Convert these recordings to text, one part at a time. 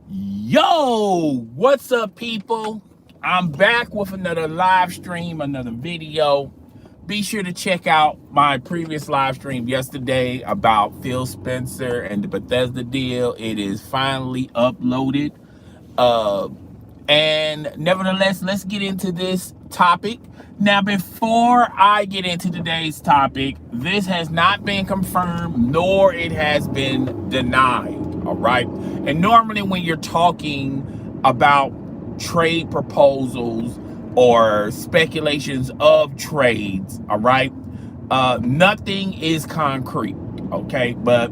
Yo, what's up, people? I'm back with another live stream, another video. Be sure to check out my previous live stream yesterday about Phil Spencer and the Bethesda deal. It is finally uploaded. Uh, and nevertheless, let's get into this topic. Now, before I get into today's topic, this has not been confirmed, nor it has been denied. All right. And normally when you're talking about trade proposals or speculations of trades, all right, nothing is concrete. Okay. But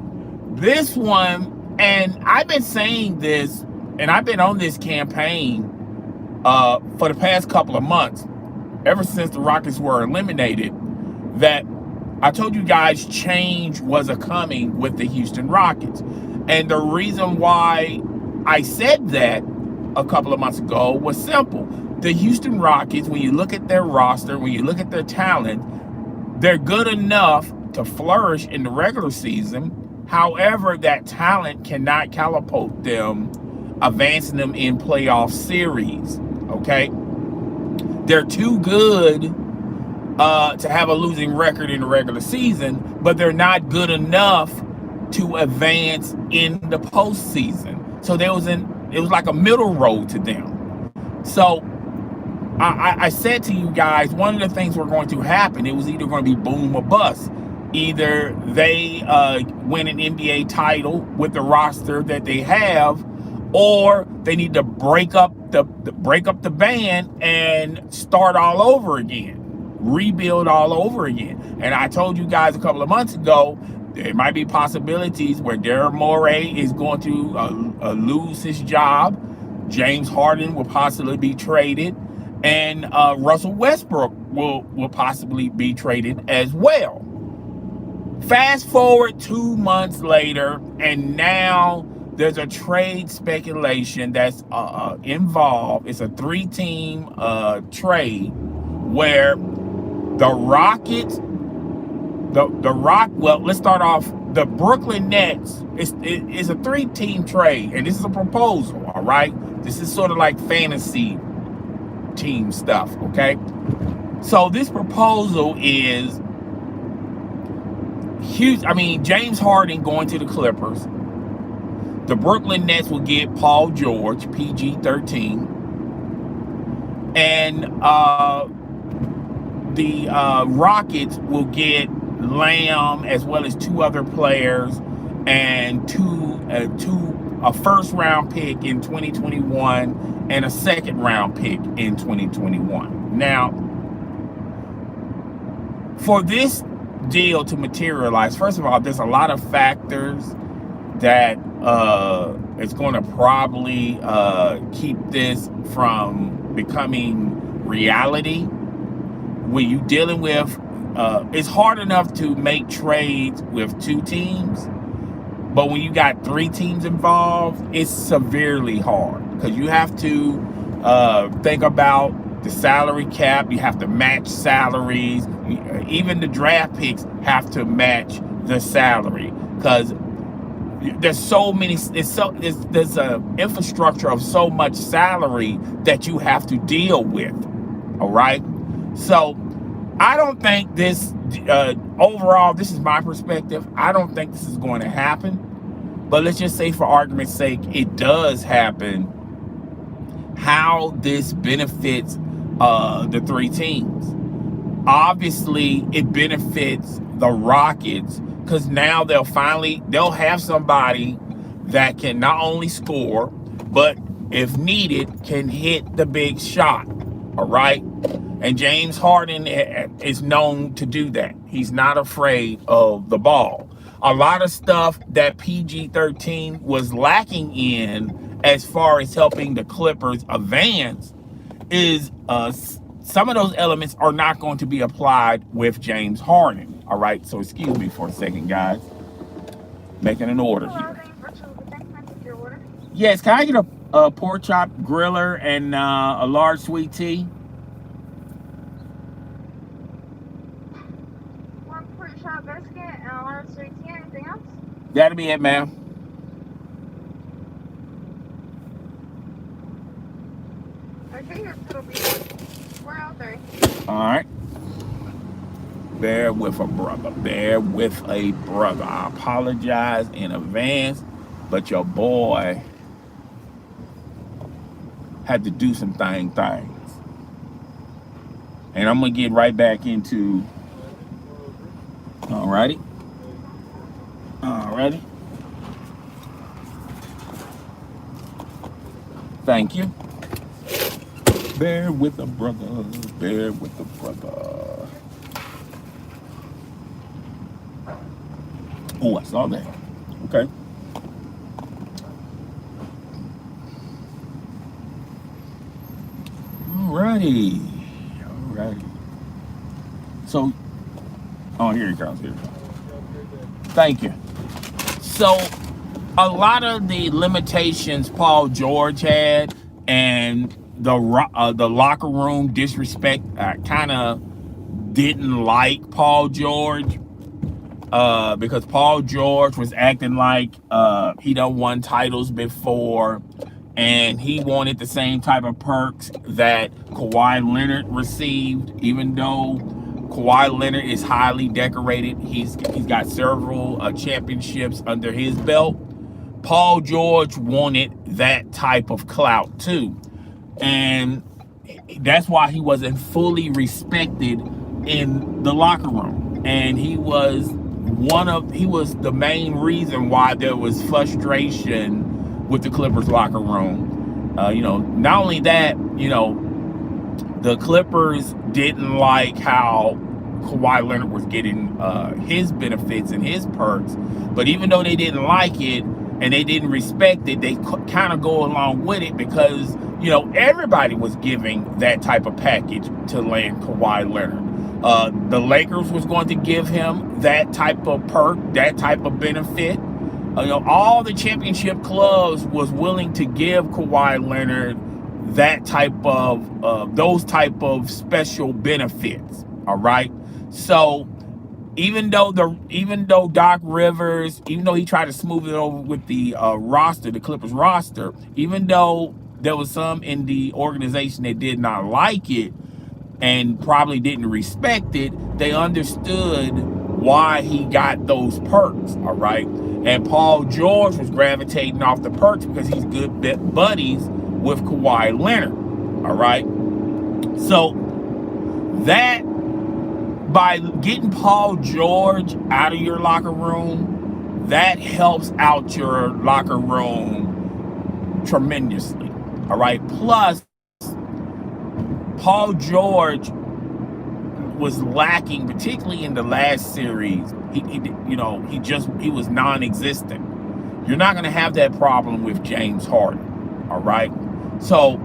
this one, and I've been saying this, and I've been on this campaign for the past couple of months, ever since the Rockets were eliminated, that I told you guys change was a coming with the Houston Rockets. And the reason why I said that a couple of months ago was simple. The Houston Rockets, when you look at their roster, when you look at their talent, they're good enough to flourish in the regular season. However, that talent cannot catapult them, advancing them in playoff series. Okay? They're too good to have a losing record in the regular season, but they're not good enough to advance in the postseason. So it was like a middle road to them. So I said to you guys, one of the things were going to happen, it was either going to be boom or bust. Either they win an NBA title with the roster that they have, or they need to break up the band and start all over again, rebuild all over again. And I told you guys a couple of months ago, there might be possibilities where Daryl Morey is going to lose his job. James Harden will possibly be traded, and Russell Westbrook will possibly be traded as well. Fast forward 2 months later, and now there's a trade speculation that's involved. It's a 3-team trade where the Rockets, let's start off. The Brooklyn Nets is a 3-team trade, and this is a proposal, all right? This is sort of like fantasy team stuff, okay? So this proposal is huge. I mean, James Harden going to the Clippers. The Brooklyn Nets will get Paul George, PG-13. And the Rockets will get Lamb as well as 2 other players and a first-round pick in 2021 and a second-round pick in 2021. Now, for this deal to materialize, first of all, there's a lot of factors that it's going to probably keep this from becoming reality. When you're dealing with, it's hard enough to make trades with 2 teams, but when you got 3 teams involved, it's severely hard because you have to think about the salary cap. You have to match salaries. Even the draft picks have to match the salary because there's so many. There's an infrastructure of so much salary that you have to deal with. All right, so I don't think this overall. This is my perspective. I don't think this is going to happen. But let's just say, for argument's sake, it does happen. How this benefits the 3 teams? Obviously, it benefits the Rockets because now they'll have somebody that can not only score, but if needed, can hit the big shot. All right. And James Harden is known to do that. He's not afraid of the ball. A lot of stuff that PG-13 was lacking in as far as helping the Clippers advance is some of those elements are not going to be applied with James Harden. All right, so excuse me for a second, guys. Making an order here. Yes, can I get a pork chop griller and a large sweet tea? One pork chop biscuit and a large sweet tea. Anything else? That'll be it, ma'am. Okay, it'll be 403. All right. Bear with a brother. Bear with a brother. I apologize in advance, but your boy had to do some things. And I'm going to get right back into. Alrighty. Thank you. Bear with a brother. Bear with a brother. Oh, I saw that. Okay. Alrighty. So, here he comes. Thank you. So, a lot of the limitations Paul George had and the locker room disrespect, kind of didn't like Paul George because Paul George was acting like he done won titles before, and he wanted the same type of perks that Kawhi Leonard received, even though Kawhi Leonard is highly decorated. He's got several championships under his belt. Paul George wanted that type of clout too, and that's why he wasn't fully respected in the locker room. And he was the main reason why there was frustration with the Clippers locker room. Not only that, the Clippers didn't like how Kawhi Leonard was getting his benefits and his perks, but even though they didn't like it and they didn't respect it, they kind of go along with it because everybody was giving that type of package to land Kawhi Leonard. The Lakers was going to give him that type of perk, that type of benefit. All the championship clubs was willing to give Kawhi Leonard that type of those type of special benefits. All right. So even though Doc Rivers, even though he tried to smooth it over with the the Clippers roster, even though there was some in the organization that did not like it and probably didn't respect it, they understood why he got those perks. All right. And Paul George was gravitating off the perks because he's good buddies with Kawhi Leonard. All right. So that, by getting Paul George out of your locker room, that helps out your locker room tremendously. All right. Plus, Paul George was lacking, particularly in the last series. He was non-existent. You're not going to have that problem with James Harden. All right. So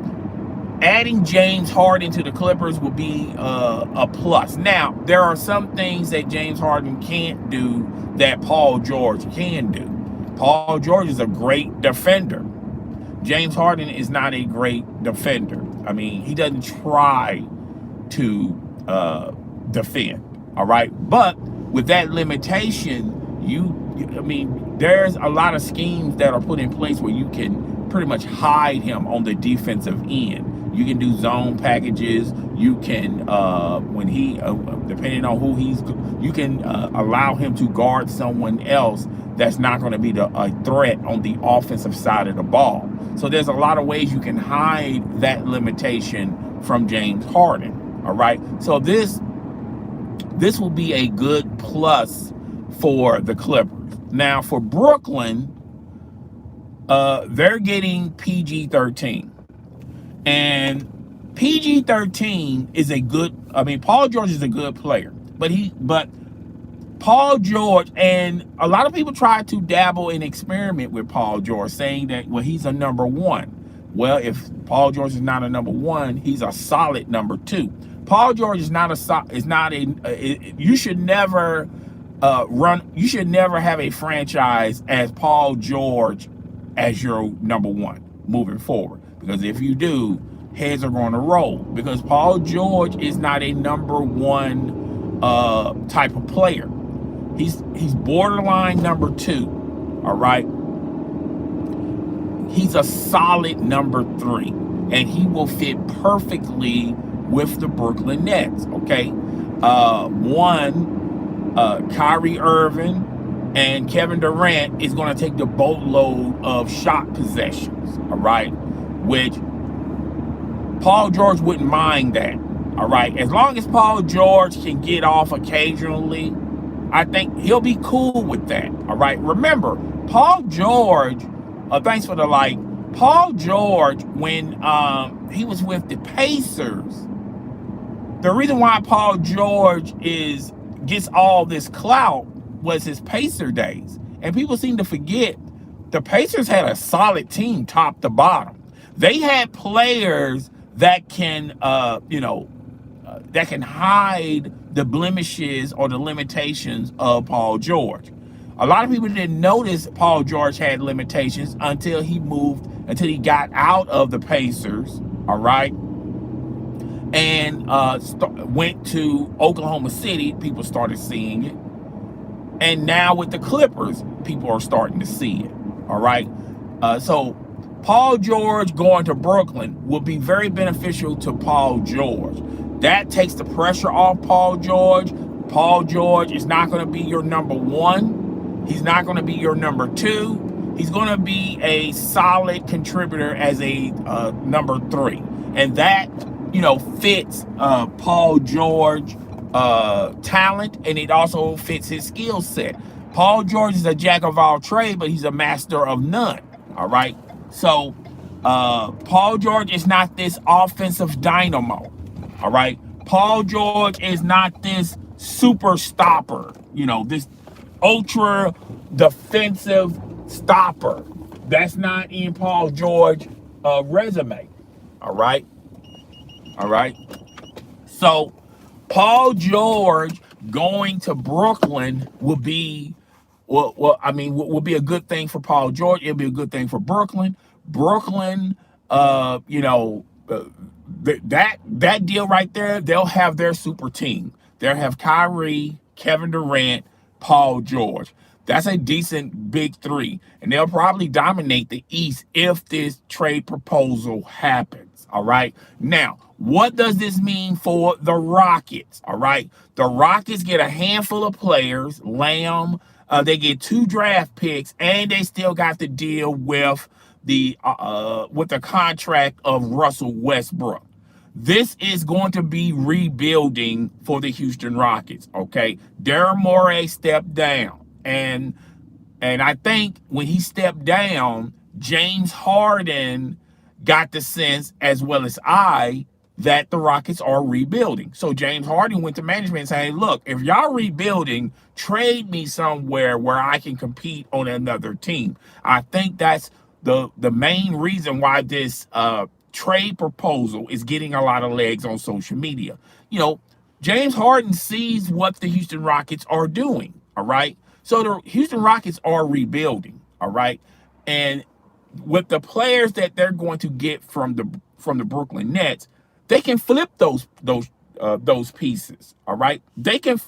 adding James Harden to the Clippers will be a plus. Now, there are some things that James Harden can't do that Paul George can do. Paul George is a great defender. James Harden is not a great defender. I mean, he doesn't try to defend. All right. But with that limitation, there's a lot of schemes that are put in place where you can pretty much hide him on the defensive end. You can do zone packages. You can, depending on who you can allow him to guard someone else that's not going to be a threat on the offensive side of the ball. So there's a lot of ways you can hide that limitation from James Harden. All right. So this will be a good plus for the Clippers. Now for Brooklyn, they're getting PG-13. And PG-13 is Paul George is a good player, but Paul George, and a lot of people try to dabble and experiment with Paul George, saying that, well, he's a number one. Well, if Paul George is not a number one, he's a solid number two. Paul George is not you should never you should never have a franchise as Paul George as your number one moving forward. Because if you do, heads are going to roll. Because Paul George is not a number one type of player. He's borderline number two. All right. He's a solid number three. and he will fit perfectly with the Brooklyn Nets. Okay, Kyrie Irving and Kevin Durant is going to take the boatload of shot possessions. All right, which Paul George wouldn't mind that. All right, as long as Paul George can get off occasionally, I think he'll be cool with that. All right, remember, Paul George, thanks for the like. Paul George, when he was with the Pacers, the reason why Paul George gets all this clout was his Pacer days. And people seem to forget the Pacers had a solid team top to bottom. They had players that can, that can hide the blemishes or the limitations of Paul George. A lot of people didn't notice Paul George had limitations until he got out of the Pacers, all right, and went to Oklahoma City. People started seeing it. And now with the Clippers, people are starting to see it, all right? So Paul George going to Brooklyn will be very beneficial to Paul George. That takes the pressure off Paul George. Paul George is not going to be your number one. He's not going to be your number two. He's going to be a solid contributor as a number three. And that, fits Paul George talent, and it also fits his skill set. Paul George is a jack of all trades, but he's a master of none. All right. So Paul George is not this offensive dynamo. All right. Paul George is not this super stopper, this ultra defensive stopper. That's not in Paul George resume. All right. All right. So Paul George going to Brooklyn will be, will be a good thing for Paul George. It'll be a good thing for Brooklyn. Brooklyn, that deal right there, they'll have their super team. They'll have Kyrie, Kevin Durant, Paul George. That's a decent big three. And they'll probably dominate the East if this trade proposal happens. All right. Now, what does this mean for the Rockets? All right. The Rockets get a handful of players, Lamb. They get 2 draft picks, and they still got to deal with the contract of Russell Westbrook. This is going to be rebuilding for the Houston Rockets. Okay. Daryl Morey stepped down. And I think when he stepped down, James Harden got the sense, as well as I, that the Rockets are rebuilding. So James Harden went to management and said, look, if y'all rebuilding, trade me somewhere where I can compete on another team. I think that's the main reason why this trade proposal is getting a lot of legs on social media. James Harden sees what the Houston Rockets are doing, all right? So the Houston Rockets are rebuilding, all right? And with the players that they're going to get from the Brooklyn Nets, they can flip those pieces, all right? They can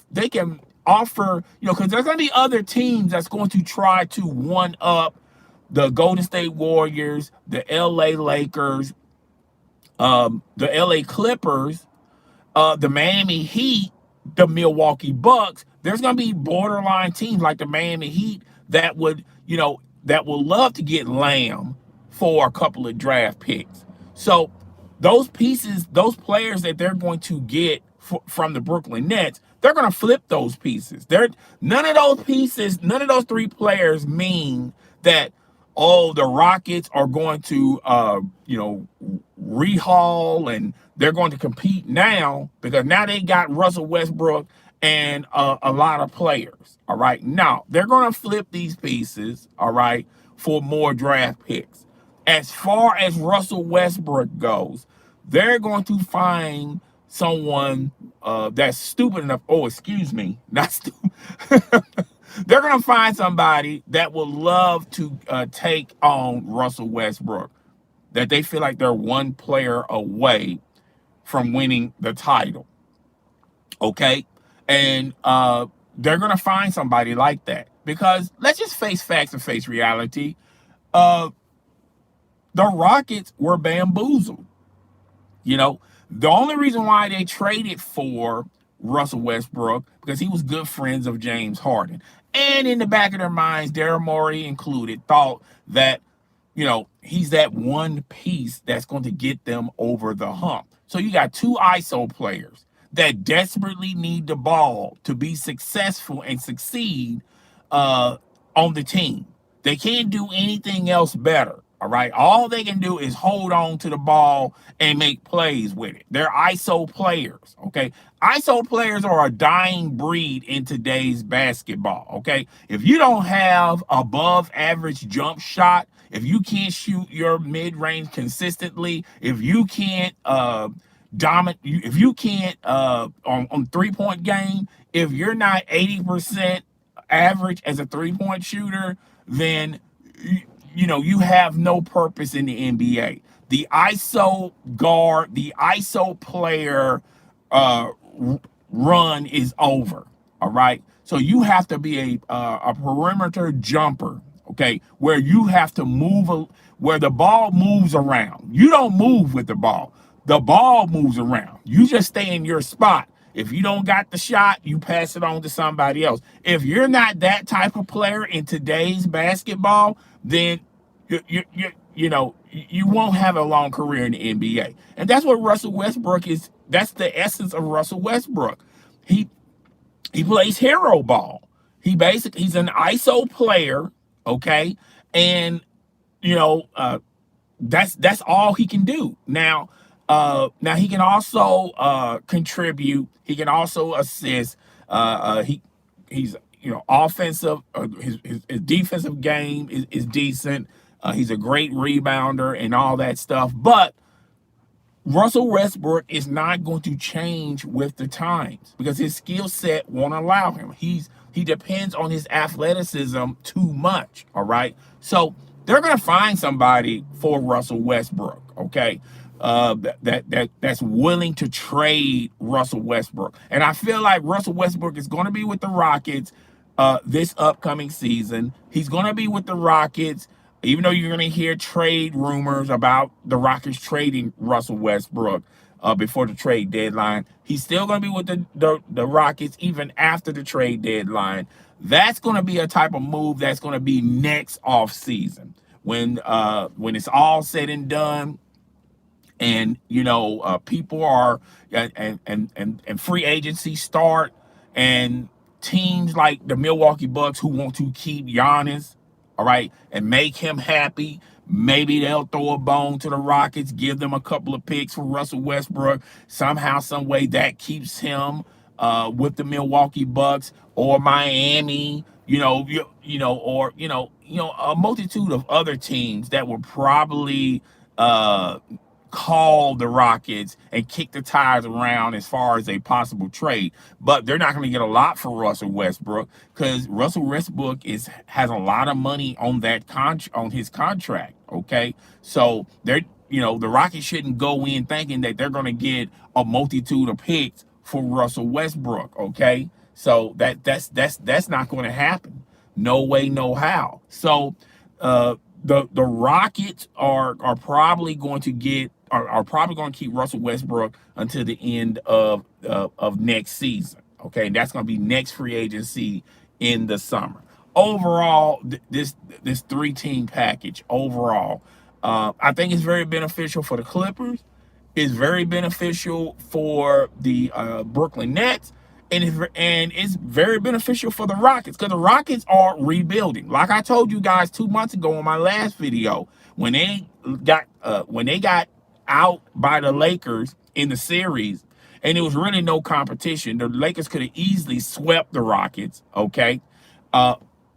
offer, because there's going to be other teams that's going to try to one up the Golden State Warriors, the LA Lakers, the LA Clippers, the Miami Heat, the Milwaukee Bucks. There's going to be borderline teams like the Miami Heat that would love to get Lamb for a couple of draft picks. So those pieces, those players that they're going to get from the Brooklyn Nets, they're going to flip those pieces. None of those 3 players mean that, the Rockets are going to, rehaul and they're going to compete now, because now they got Russell Westbrook and a lot of players. All right. Now they're going to flip these pieces. All right. For more draft picks. As far as Russell Westbrook goes, they're going to find someone that's stupid enough. Oh, excuse me. Not stupid. They're going to find somebody that will love to take on Russell Westbrook, that they feel like they're one player away from winning the title. Okay. And they're going to find somebody like that, because let's just face facts and face reality. The Rockets were bamboozled. You know, the only reason why they traded for Russell Westbrook because he was good friends of James Harden. And in the back of their minds, Daryl Morey included, thought that, he's that one piece that's going to get them over the hump. So you got two ISO players that desperately need the ball to be successful and succeed on the team. They can't do anything else better. All right. All they can do is hold on to the ball and make plays with it. They're ISO players. Okay. ISO players are a dying breed in today's basketball. Okay. If you don't have above average jump shot, if you can't shoot your mid range consistently, if you can't dominate, if you can't on 3-point game, if you're not 80% average as a 3-point shooter, then you have no purpose in the NBA. The ISO guard, the ISO player run is over. All right. So you have to be a perimeter jumper. Okay, where you have to move, where the ball moves around. You don't move with the ball. The ball moves around. You just stay in your spot. If you don't got the shot, you pass it on to somebody else. If you're not that type of player in today's basketball, then you won't have a long career in the NBA. And that's what Russell Westbrook is. That's the essence of Russell Westbrook. He plays hero ball. He's an ISO player, okay? And that's all he can do. Now he can also contribute. He can also assist. He's offensive. His defensive game is decent. He's a great rebounder and all that stuff. But Russell Westbrook is not going to change with the times because his skill set won't allow him. He depends on his athleticism too much. All right. So they're going to find somebody for Russell Westbrook. Okay. That's willing to trade Russell Westbrook. And I feel like Russell Westbrook is going to be with the Rockets this upcoming season. He's going to be with the Rockets, even though you're going to hear trade rumors about the Rockets trading Russell Westbrook before the trade deadline. He's still going to be with the Rockets even after the trade deadline. That's going to be a type of move that's going to be next offseason when it's all said and done. And people are and free agency start, and teams like the Milwaukee Bucks who want to keep Giannis, all right, and make him happy. Maybe they'll throw a bone to the Rockets, give them a couple of picks for Russell Westbrook. Somehow, some way that keeps him with the Milwaukee Bucks or Miami. Or a multitude of other teams that will probably call the Rockets and kick the tires around as far as a possible trade. But they're not going to get a lot for Russell Westbrook because Russell Westbrook has a lot of money on on his contract. Okay, so the Rockets shouldn't go in thinking that they're going to get a multitude of picks for Russell Westbrook. Okay, so that's not going to happen. No way, no how. So the Rockets are probably going to keep Russell Westbrook until the end of next season. Okay, and that's going to be next free agency in the summer. Overall, this 3-team package overall, I think it's very beneficial for the Clippers. It's very beneficial for the Brooklyn Nets. And it's very beneficial for the Rockets because the Rockets are rebuilding. Like I told you guys 2 months ago in my last video, when they got out by the Lakers in the series, and it was really no competition. The Lakers could have easily swept the Rockets. Okay,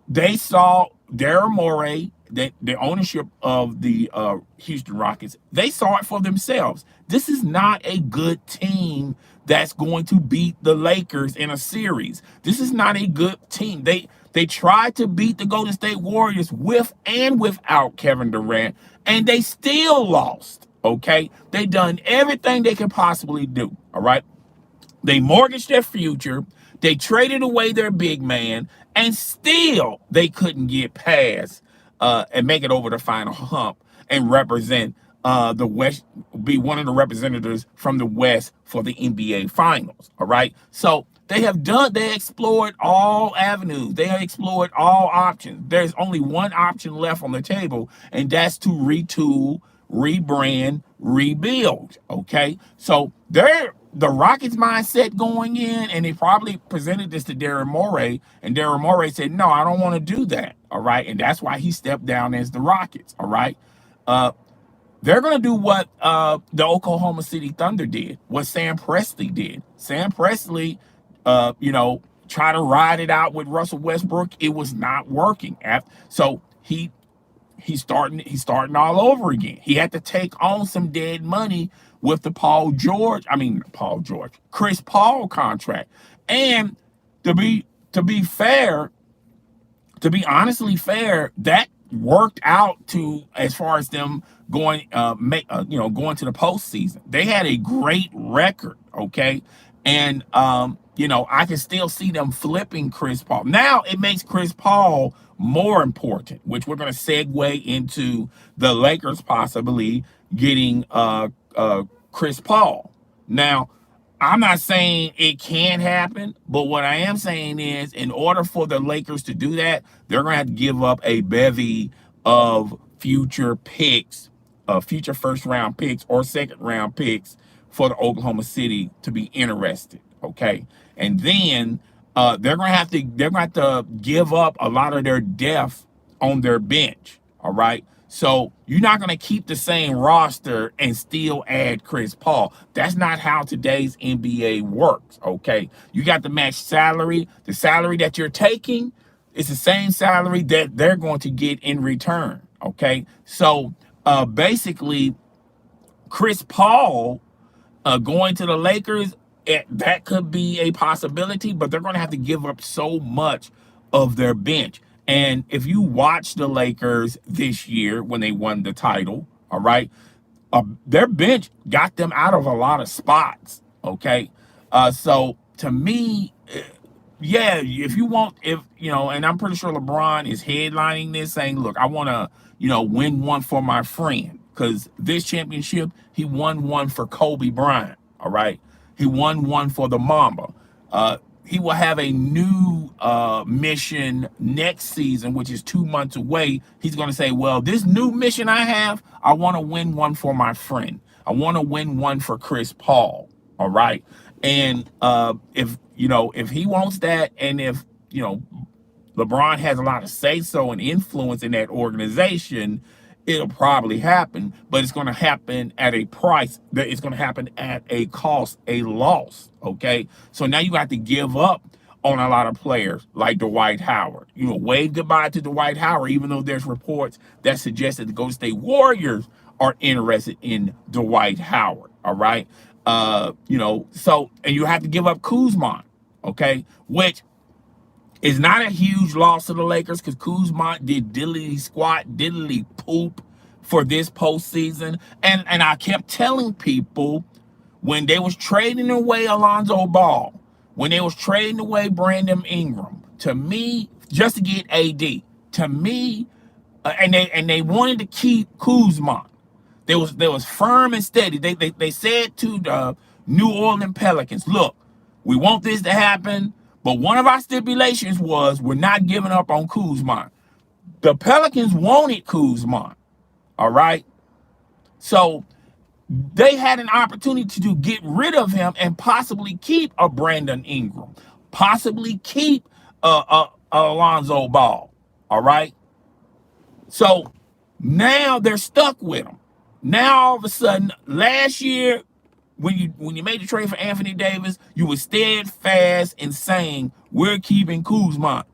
they saw Daryl Morey, the ownership of the Houston Rockets. They saw it for themselves. This is not a good team that's going to beat the Lakers in a series. This is not a good team. They tried to beat the Golden State Warriors with and without Kevin Durant, and they still lost. Okay, they done everything they could possibly do. All right, they mortgaged their future. They traded away their big man, and still they couldn't get past and make it over the final hump and represent the West, be one of the representatives from the West for the NBA Finals. All right. So they explored all avenues. They have explored all options. There's only one option left on the table, and that's to retool, rebrand, rebuild. Okay. So the Rockets mindset going in, and they probably presented this to Daryl Morey, and Daryl Morey said, no, I don't want to do that. All right. And that's why he stepped down as the Rockets. All right. They're going to do what the Oklahoma City Thunder did, what Sam Presti did. Sam Presti, try to ride it out with Russell Westbrook. It was not working. So he's starting all over again. He had to take on some dead money with the Chris Paul contract. And to be fair, to be honestly fair, that worked out to as far as them going going to the postseason. They had a great record, okay? And I can still see them flipping Chris Paul. Now it makes Chris Paul more important, which we're going to segue into the Lakers possibly getting Chris Paul. Now, I'm not saying it can happen, but what I am saying is in order for the Lakers to do that, they're going to have to give up a bevy of future picks, future first-round picks or second-round picks for the Oklahoma City to be interested, okay? And then they're going to have to give up a lot of their depth on their bench, all right? So you're not going to keep the same roster and still add Chris Paul. That's not how today's NBA works, okay? You got to match salary. The salary that you're taking is the same salary that they're going to get in return, okay? So basically, Chris Paul going to the Lakers, that could be a possibility, but they're going to have to give up so much of their bench. And if you watch the Lakers this year when they won the title, all right, their bench got them out of a lot of spots, okay? So to me, and I'm pretty sure LeBron is headlining this saying, look, I want to, win one for my friend, because this championship, he won one for Kobe Bryant, all right? He won one for the Mamba. He will have a new mission next season, which is 2 months away. He's going to say, well, this new mission I have, I want to win one for my friend. I want to win one for Chris Paul. All right. And if he wants that, and if, LeBron has a lot of say-so and influence in that organization, it'll probably happen, but it's going to happen at a price. It's going to happen at a cost, a loss, okay? So now you have to give up on a lot of players like Dwight Howard. Wave goodbye to Dwight Howard, even though there's reports that suggest that the Golden State Warriors are interested in Dwight Howard, all right? And you have to give up Kuzma, okay? Which is not a huge loss to the Lakers, because Kuzma did diddly squat, diddly poop for this postseason. And I kept telling people when they was trading away Alonzo Ball, when they was trading away Brandon Ingram, to me, just to get AD, to me, and they wanted to keep Kuzma. They was firm and steady. They said to the New Orleans Pelicans, look, we want this to happen, but one of our stipulations was we're not giving up on Kuzma. The Pelicans wanted Kuzma, all right? So they had an opportunity to get rid of him and possibly keep a Brandon Ingram, possibly keep Alonzo Ball, all right? So now they're stuck with him. Now all of a sudden, last year, when you made the trade for Anthony Davis, you were steadfast in saying we're keeping Kuzma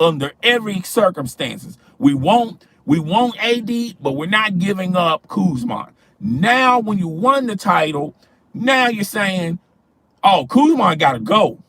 under every circumstances. We won't AD, but we're not giving up Kuzma. Now, when you won the title, now you're saying, oh, Kuzma got to go.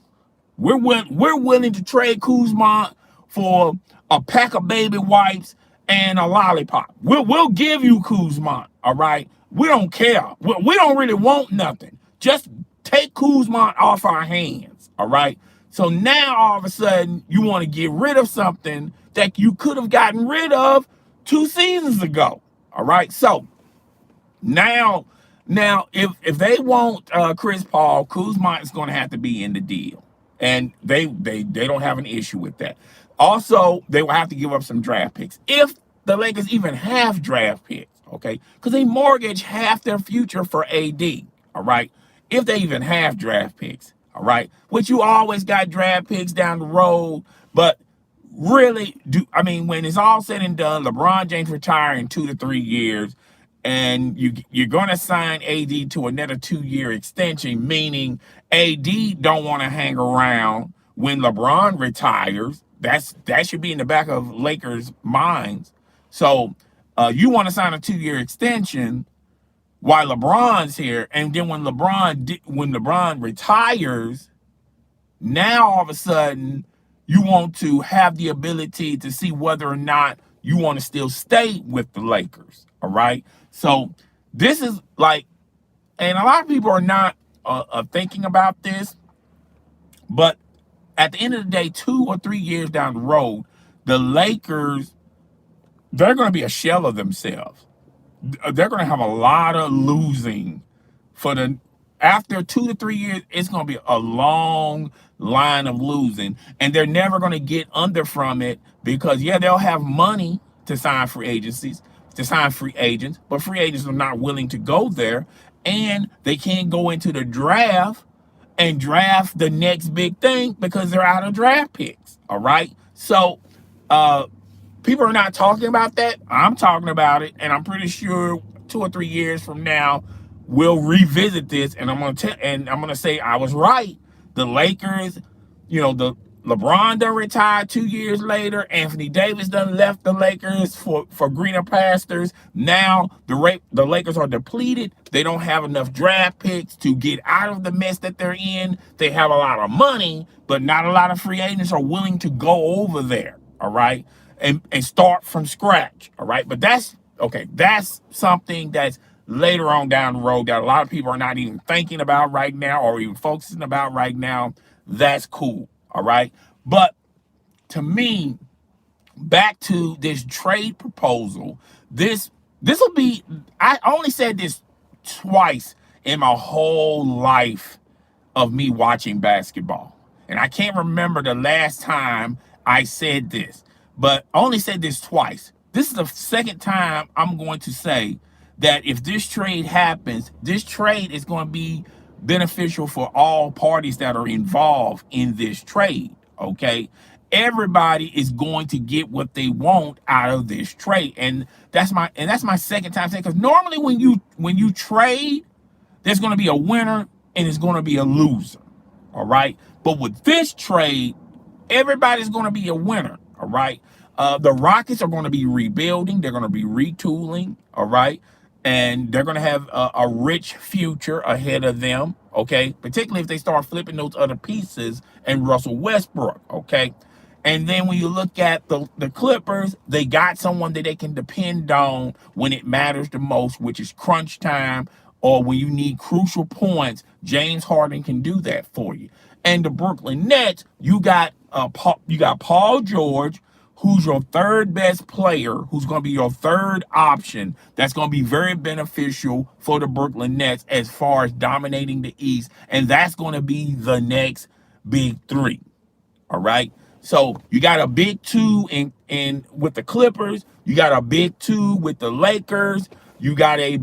We're willing to trade Kuzma for a pack of baby wipes and a lollipop. We'll give you Kuzma, all right? We don't care. We don't really want nothing. Just take Kuzma off our hands, all right? So now all of a sudden you want to get rid of something that you could have gotten rid of 2 seasons ago, all right? So Now, if they want Chris Paul, Kuzma is going to have to be in the deal, and they don't have an issue with that. Also, they will have to give up some draft picks if the Lakers even have draft picks, okay? Because they mortgage half their future for AD, all right? If they even have draft picks, all right? Which you always got draft picks down the road, but really when it's all said and done, LeBron James retire in 2 to 3 years, and you're going to sign AD to another 2-year extension, meaning AD don't want to hang around when LeBron retires. That should be in the back of Lakers' minds. So you want to sign a 2-year extension while LeBron's here, and then when LeBron retires, now all of a sudden you want to have the ability to see whether or not you want to still stay with the Lakers. All right. So this is like, and a lot of people are not thinking about this, but at the end of the day, 2 or 3 years down the road, the Lakers, they're going to be a shell of themselves. They're going to have a lot of losing after 2 to 3 years. It's going to be a long line of losing, and they're never going to get under from it, because they'll have money to sign free agents, but free agents are not willing to go there, and they can't go into the draft and draft the next big thing because they're out of draft picks. All right. So people are not talking about that. I'm talking about it, and I'm pretty sure 2 or 3 years from now we'll revisit this, and I'm gonna say I was right. The Lakers, the LeBron done retired 2 years later. Anthony Davis done left the Lakers for greener pastures. Now the Lakers are depleted. They don't have enough draft picks to get out of the mess that they're in. They have a lot of money, but not a lot of free agents are willing to go over there. All right. And start from scratch. All right. But that's something that's later on down the road that a lot of people are not even thinking about right now, or even focusing about right now. That's cool. All right. But to me, back to this trade proposal, this will be, I only said this twice in my whole life of me watching basketball. And I can't remember the last time I said this, but I only said this twice. This is the second time I'm going to say that if this trade happens, this trade is going to be beneficial for all parties that are involved in this trade. Okay. Everybody is going to get what they want out of this trade. And that's my second time saying, because normally when you trade, there's going to be a winner and it's going to be a loser. All right. But with this trade, everybody's going to be a winner. All right. The Rockets are going to be rebuilding. They're going to be retooling. All right. And they're going to have a rich future ahead of them. Okay. Particularly if they start flipping those other pieces and Russell Westbrook. Okay. And then when you look at the Clippers, they got someone that they can depend on when it matters the most, which is crunch time, or when you need crucial points. James Harden can do that for you. And the Brooklyn Nets, you got Paul George, who's your third best player, who's going to be your third option. That's going to be very beneficial for the Brooklyn Nets as far as dominating the East. And that's going to be the next big three. All right. So you got a big two in with the Clippers. You got a big two with the Lakers. You got a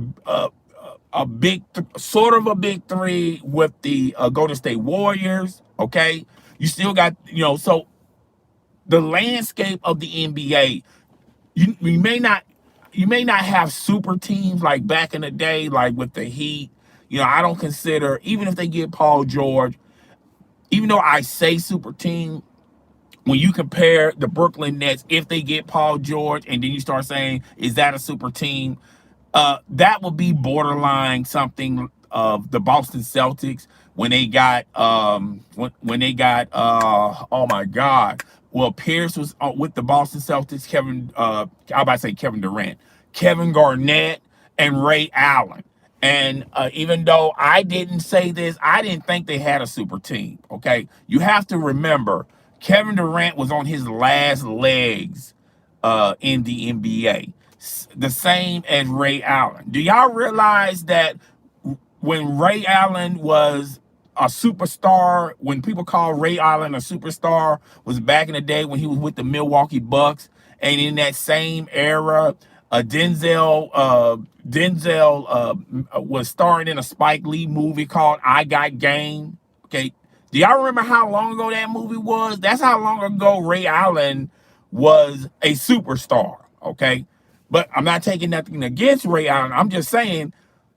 big three with the Golden State Warriors. Okay. You still got, so the landscape of the NBA, you may not have super teams like back in the day, like with the Heat. I don't consider, even if they get Paul George, even though I say super team, when you compare the Brooklyn Nets, if they get Paul George, and then you start saying, is that a super team? That would be borderline something of the Boston Celtics when they got oh my God. Well, Pierce was with the Boston Celtics, Kevin Durant, Kevin Garnett, and Ray Allen. And even though I didn't say this, I didn't think they had a super team. Okay. You have to remember, Kevin Durant was on his last legs in the NBA. the same as Ray Allen. Do y'all realize that when Ray Allen was a superstar, when people call Ray Allen a superstar, was back in the day when he was with the Milwaukee Bucks, and in that same era, Denzel was starring in a Spike Lee movie called I Got Game. Okay, do y'all remember how long ago that movie was? That's how long ago Ray Allen was a superstar. Okay, but I'm not taking nothing against Ray Allen. I'm just saying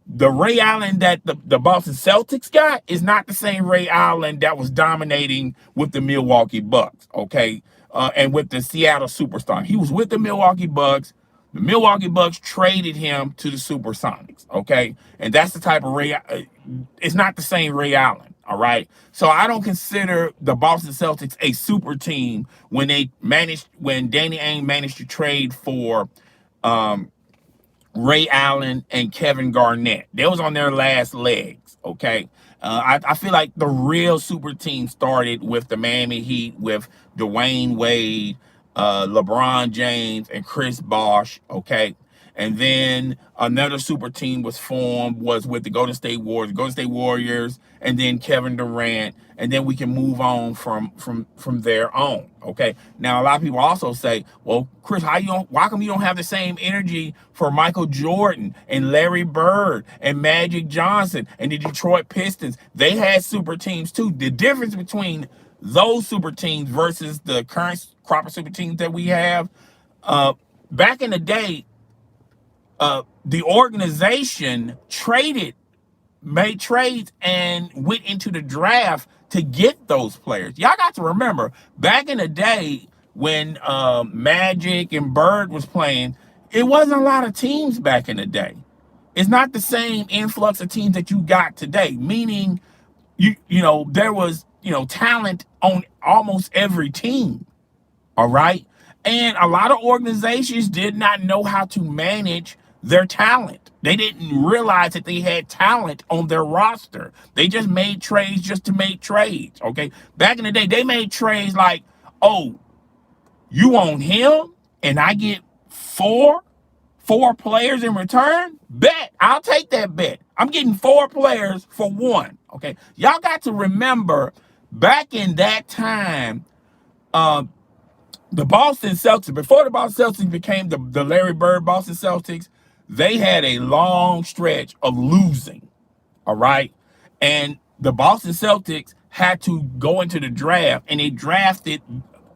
the Ray Allen that the Boston Celtics got is not the same Ray Allen that was dominating with the Milwaukee Bucks, okay? And with the Seattle Supersonics. He was with the Milwaukee Bucks. The Milwaukee Bucks traded him to the Supersonics, okay? And that's the type of it's not the same Ray Allen, all right? So I don't consider the Boston Celtics a super team when Danny Ainge managed to trade for Ray Allen and Kevin Garnett. They was on their last legs, okay? I feel like the real super team started with the Miami Heat with Dwayne Wade, LeBron James, and Chris Bosh, okay? And then another super team was formed, was with the Golden State Warriors, and then Kevin Durant, and then we can move on from there on. Okay. Now a lot of people also say, well, Chris, why come you don't have the same energy for Michael Jordan and Larry Bird and Magic Johnson and the Detroit Pistons? They had super teams too. The difference between those super teams versus the current crop of super teams that we have, back in the day, the organization made trades and went into the draft to get those players. Y'all got to remember, back in the day when Magic and Bird was playing, it wasn't a lot of teams back in the day. It's not the same influx of teams that you got today, meaning there was talent on almost every team. All right. And a lot of organizations did not know how to manage their talent. They didn't realize that they had talent on their roster. They just made trades just to make trades. Okay. Back in the day, they made trades like, oh, you want him and I get four players in return? Bet. I'll take that bet. I'm getting 4 players for 1. Okay. Y'all got to remember, back in that time, the Boston Celtics, before the Boston Celtics became the Larry Bird Boston Celtics, they had a long stretch of losing, all right? And the Boston Celtics had to go into the draft, and they drafted,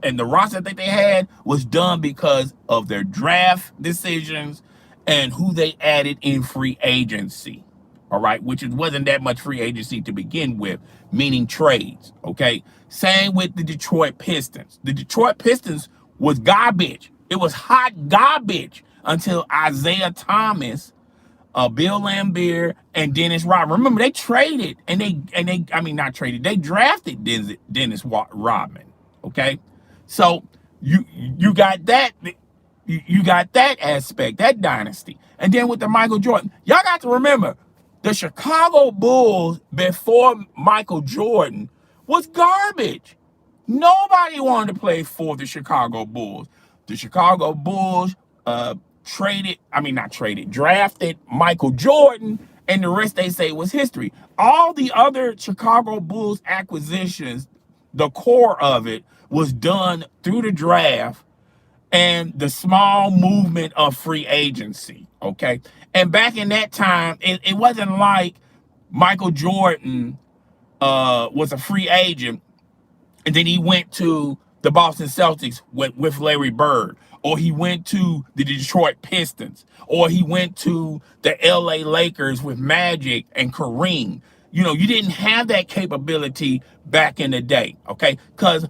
and the roster that they had was done because of their draft decisions and who they added in free agency, all right? Which wasn't that much free agency to begin with, meaning trades, okay? Same with the Detroit Pistons. The Detroit Pistons was garbage. It was hot garbage until Isaiah Thomas, Bill Laimbeer, and Dennis Rodman. Remember, they traded they drafted Dennis Rodman. Okay, so you got that. You got that aspect, that dynasty. And then with the Michael Jordan, y'all got to remember, the Chicago Bulls before Michael Jordan was garbage. Nobody wanted to play for the Chicago Bulls. The Chicago Bulls drafted Michael Jordan, and the rest they say was history. All the other Chicago Bulls acquisitions, the core of it was done through the draft and the small movement of free agency, okay? And back in that time, it wasn't like Michael Jordan was a free agent and then he went to the Boston Celtics with Larry Bird, or he went to the Detroit Pistons, or he went to the LA Lakers with Magic and Kareem. You didn't have that capability back in the day, okay? Because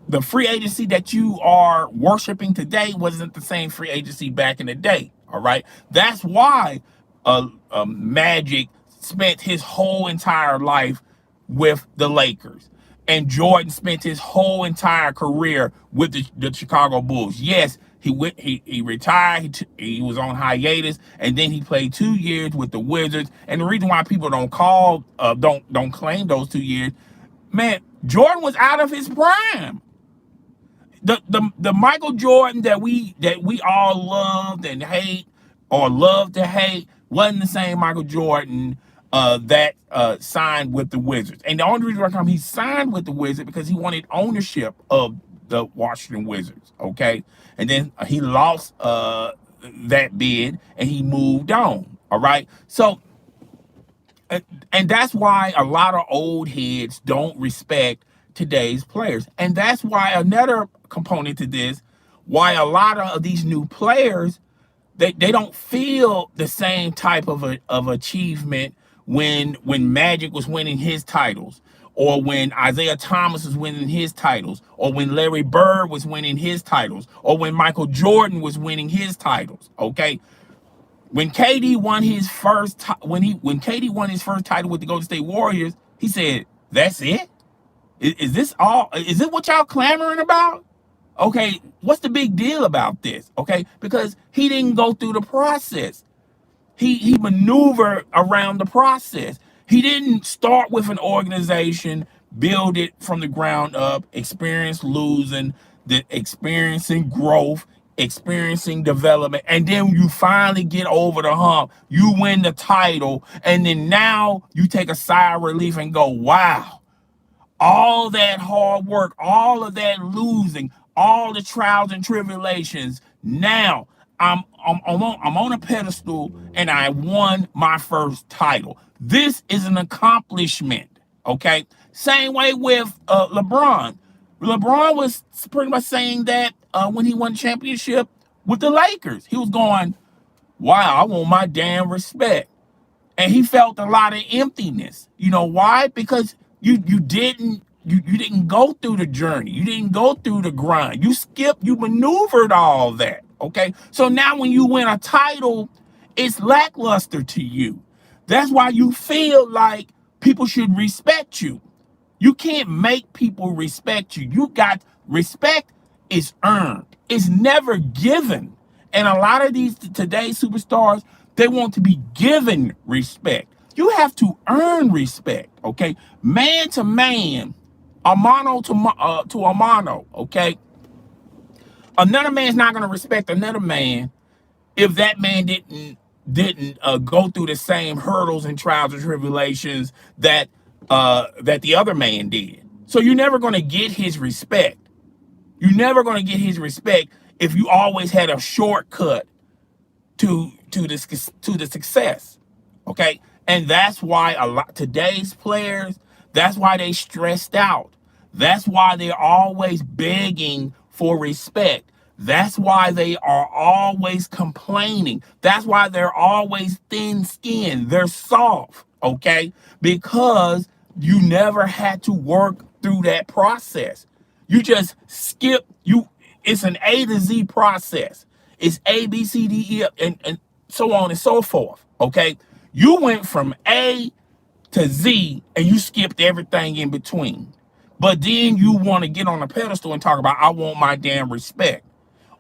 the free agency that you are worshiping today wasn't the same free agency back in the day, all right? That's why Magic spent his whole entire life with the Lakers. And Jordan spent his whole entire career with the Chicago Bulls. Yes, he retired, he was on hiatus, and then he played 2 years with the Wizards. And the reason why people don't claim those 2 years, man, Jordan was out of his prime. The Michael Jordan that we all loved and hate or love to hate wasn't the same Michael Jordan that signed with the Wizards. And the only reason why he signed with the Wizards because he wanted ownership of the Washington Wizards. Okay, and then he lost that bid and he moved on. All right, so and that's why a lot of old heads don't respect today's players. And that's why another component to this, why a lot of these new players, they don't feel the same type of achievement when Magic was winning his titles, or when Isaiah Thomas was winning his titles, or when Larry Bird was winning his titles, or when Michael Jordan was winning his titles. Okay, when KD won his first when KD won his first title with the Golden State Warriors, he said, "That's it? Is this all? Is it what y'all clamoring about? Okay, what's the big deal about this? Okay, because he didn't go through the process. He maneuvered around the process. He didn't start with an organization, build it from the ground up, experience losing, the experiencing growth, experiencing development, and then you finally get over the hump. You win the title, and then now you take a sigh of relief and go, wow, all that hard work, all of that losing, all the trials and tribulations. Now I'm on a pedestal and I won my first title. This is an accomplishment. Okay. Same way with LeBron. LeBron was pretty much saying that when he won the championship with the Lakers, he was going, "Wow, I want my damn respect." And he felt a lot of emptiness. You know why? Because you didn't go through the journey. You didn't go through the grind. You maneuvered all that. Okay. So now when you win a title, it's lackluster to you. That's why you feel like people should respect you. You can't make people respect you. You got respect is earned. It's never given. And a lot of these today's superstars, they want to be given respect. You have to earn respect, okay? Man to man, a mano to a mano, okay? Another man's not going to respect another man if that man didn't go through the same hurdles and trials and tribulations that the other man did. So you're never going to get his respect. You're never going to get his respect if you always had a shortcut to the success. Okay, and that's why a lot today's players. That's why they stressed out. That's why they're always begging for respect. That's why they are always complaining. That's why they're always thin-skinned. They're soft, okay? Because you never had to work through that process. You just skip you. It's an A to Z process. It's A, B, C, D, E, and so on and so forth, okay? You went from A to Z and you skipped everything in between. But then you want to get on a pedestal and talk about, I want my damn respect.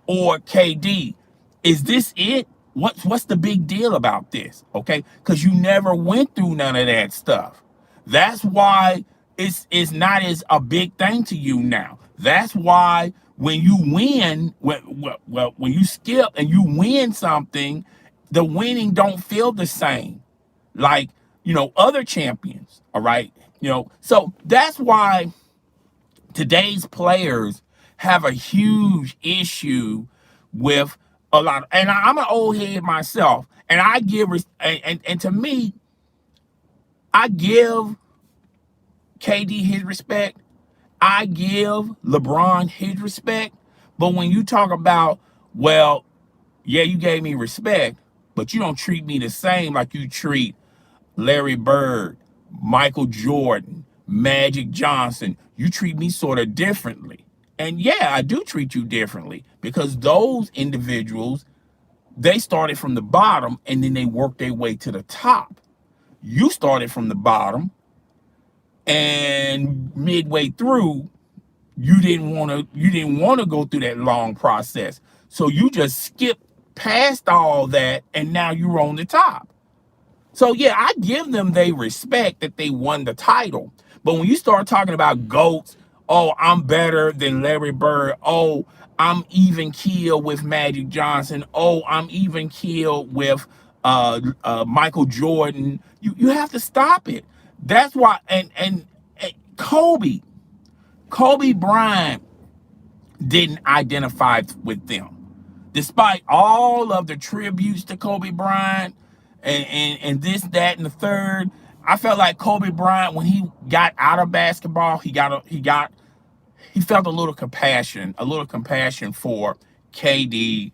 Or KD, is this it? What's the big deal about this? Okay, because you never went through none of that stuff. That's why it's not as a big thing to you now. That's why when you win, when you skip and you win something, the winning don't feel the same like other champions. All right, so that's why today's players have a huge issue with a lot and I'm an old head myself, and I give and to me, I give KD his respect, I give LeBron his respect. But when you talk about, well, yeah, you gave me respect, but you don't treat me the same like you treat Larry Bird, Michael Jordan, Magic Johnson. You treat me sort of differently. And yeah, I do treat you differently because those individuals, they started from the bottom and then they worked their way to the top. You started from the bottom and midway through, you didn't want to go through that long process. So you just skipped past all that and now you're on the top. So yeah, I give them their respect that they won the title. But when you start talking about GOATs Oh, I'm better than Larry Bird. Oh, I'm even keel with Magic Johnson. Oh, I'm even keel with Michael Jordan. You have to stop it. That's why. And Kobe Bryant didn't identify with them despite all of the tributes to Kobe Bryant and this, that, and the third. I felt like Kobe Bryant, when he got out of basketball, he felt a little compassion for KD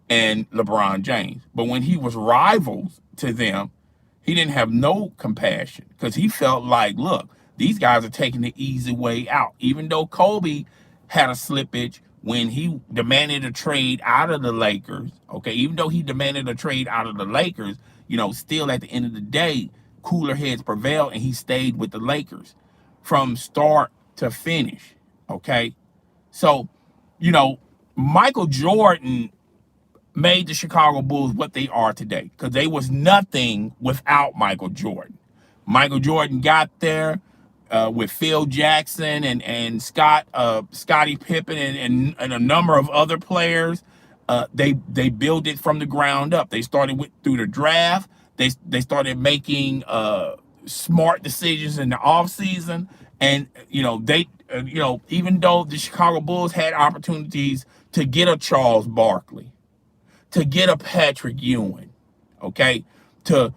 and LeBron James. But when he was rivals to them, he didn't have no compassion because he felt like, look, these guys are taking the easy way out. Even though Kobe had a slippage when he demanded a trade out of the Lakers, okay, even though he demanded a trade out of the Lakers, still at the end of the day, cooler heads prevailed and he stayed with the Lakers from start to finish, okay? So, you know, Michael Jordan made the Chicago Bulls what they are today because they was nothing without Michael Jordan. Michael Jordan got there with Phil Jackson and Scottie Pippen and a number of other players. They built it from the ground up. They started through the draft. They started making smart decisions in the offseason. And even though the Chicago Bulls had opportunities to get a Charles Barkley, to get a Patrick Ewing, okay, to,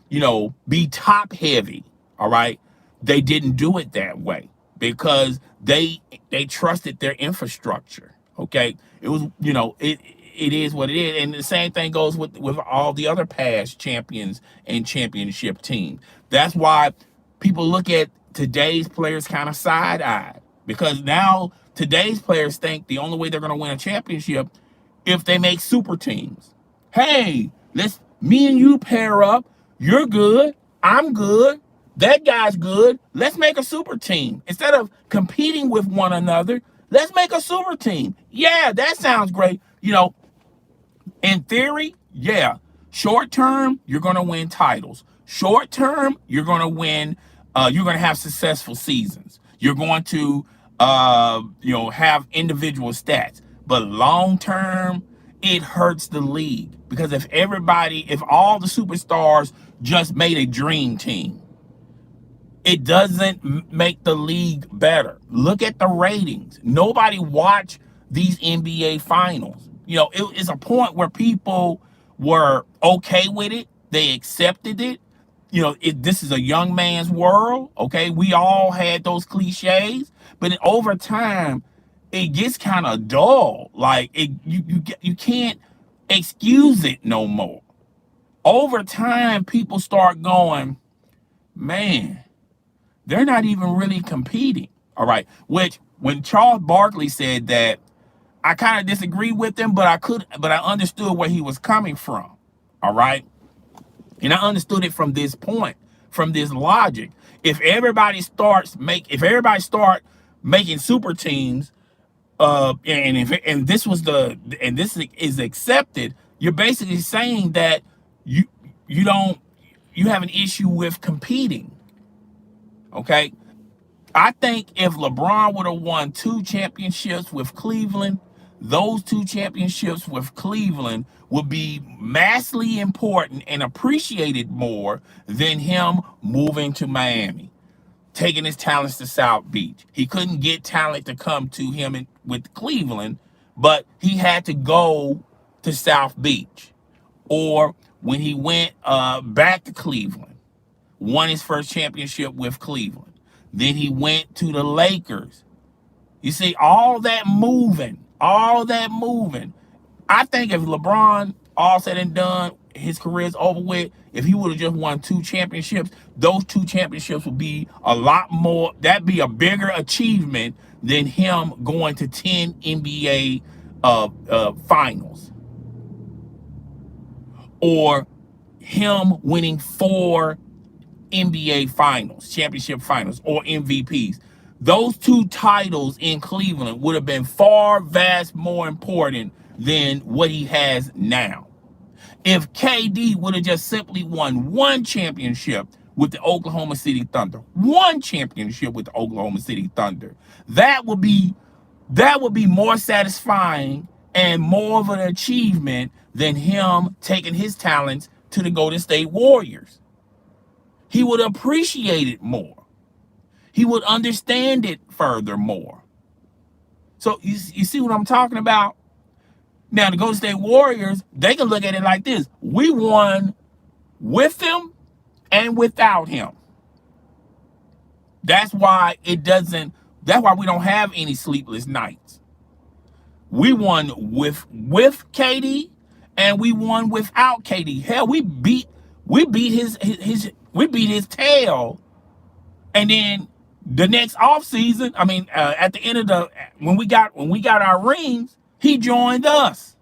be top heavy, all right, they didn't do it that way because they trusted their infrastructure, okay? It was, it is what it is. And the same thing goes with all the other past champions and championship teams. That's why people look at today's players kind of side-eyed because now today's players think the only way they're going to win a championship if they make super teams. Hey, me and you pair up. You're good. I'm good. That guy's good. Let's make a super team. Instead of competing with one another, let's make a super team. Yeah, that sounds great. In theory, yeah. Short term, you're going to win titles. Short term, you're going to win. You're going to have successful seasons. You're going to, have individual stats. But long term, it hurts the league because if all the superstars just made a dream team, it doesn't make the league better. Look at the ratings. Nobody watched these NBA finals. It's a point where people were okay with it. They accepted it. This is a young man's world. Okay. We all had those cliches, but over time, it gets kind of dull. Like you can't excuse it no more. Over time, people start going, man, they're not even really competing. All right. Which when Charles Barkley said that, I kind of disagree with him, but I understood where he was coming from. All right. And I understood it from this point, from this logic. If everybody start making super teams, and this is accepted, you're basically saying that you you have an issue with competing. Okay. I think if LeBron would have won 2 championships with Cleveland, those 2 championships with Cleveland would be massively important and appreciated more than him moving to Miami, taking his talents to South Beach. He couldn't get talent to come to him with Cleveland, but he had to go to South Beach. Or when he went back to Cleveland, won his first championship with Cleveland. Then he went to the Lakers. You see, all that moving. I think if LeBron, all said and done, his career is over with, if he would have just won 2 championships, those 2 championships would be a lot more, that'd be a bigger achievement than him going to 10 NBA finals. Or him winning 4 NBA finals, championship finals, or MVPs. Those 2 titles in Cleveland would have been vast more important than what he has now. If KD would have just simply won 1 championship with the Oklahoma City Thunder. One championship with the Oklahoma City Thunder. That would be more satisfying and more of an achievement than him taking his talents to the Golden State Warriors. He would appreciate it more. He would understand it furthermore. So you see what I'm talking about? Now, the Golden State Warriors, they can look at it like this. We won with him and without him. That's why we don't have any sleepless nights. We won with KD and we won without KD. Hell, we beat his tail. And then the next offseason, at the end of when we got our rings, he joined us.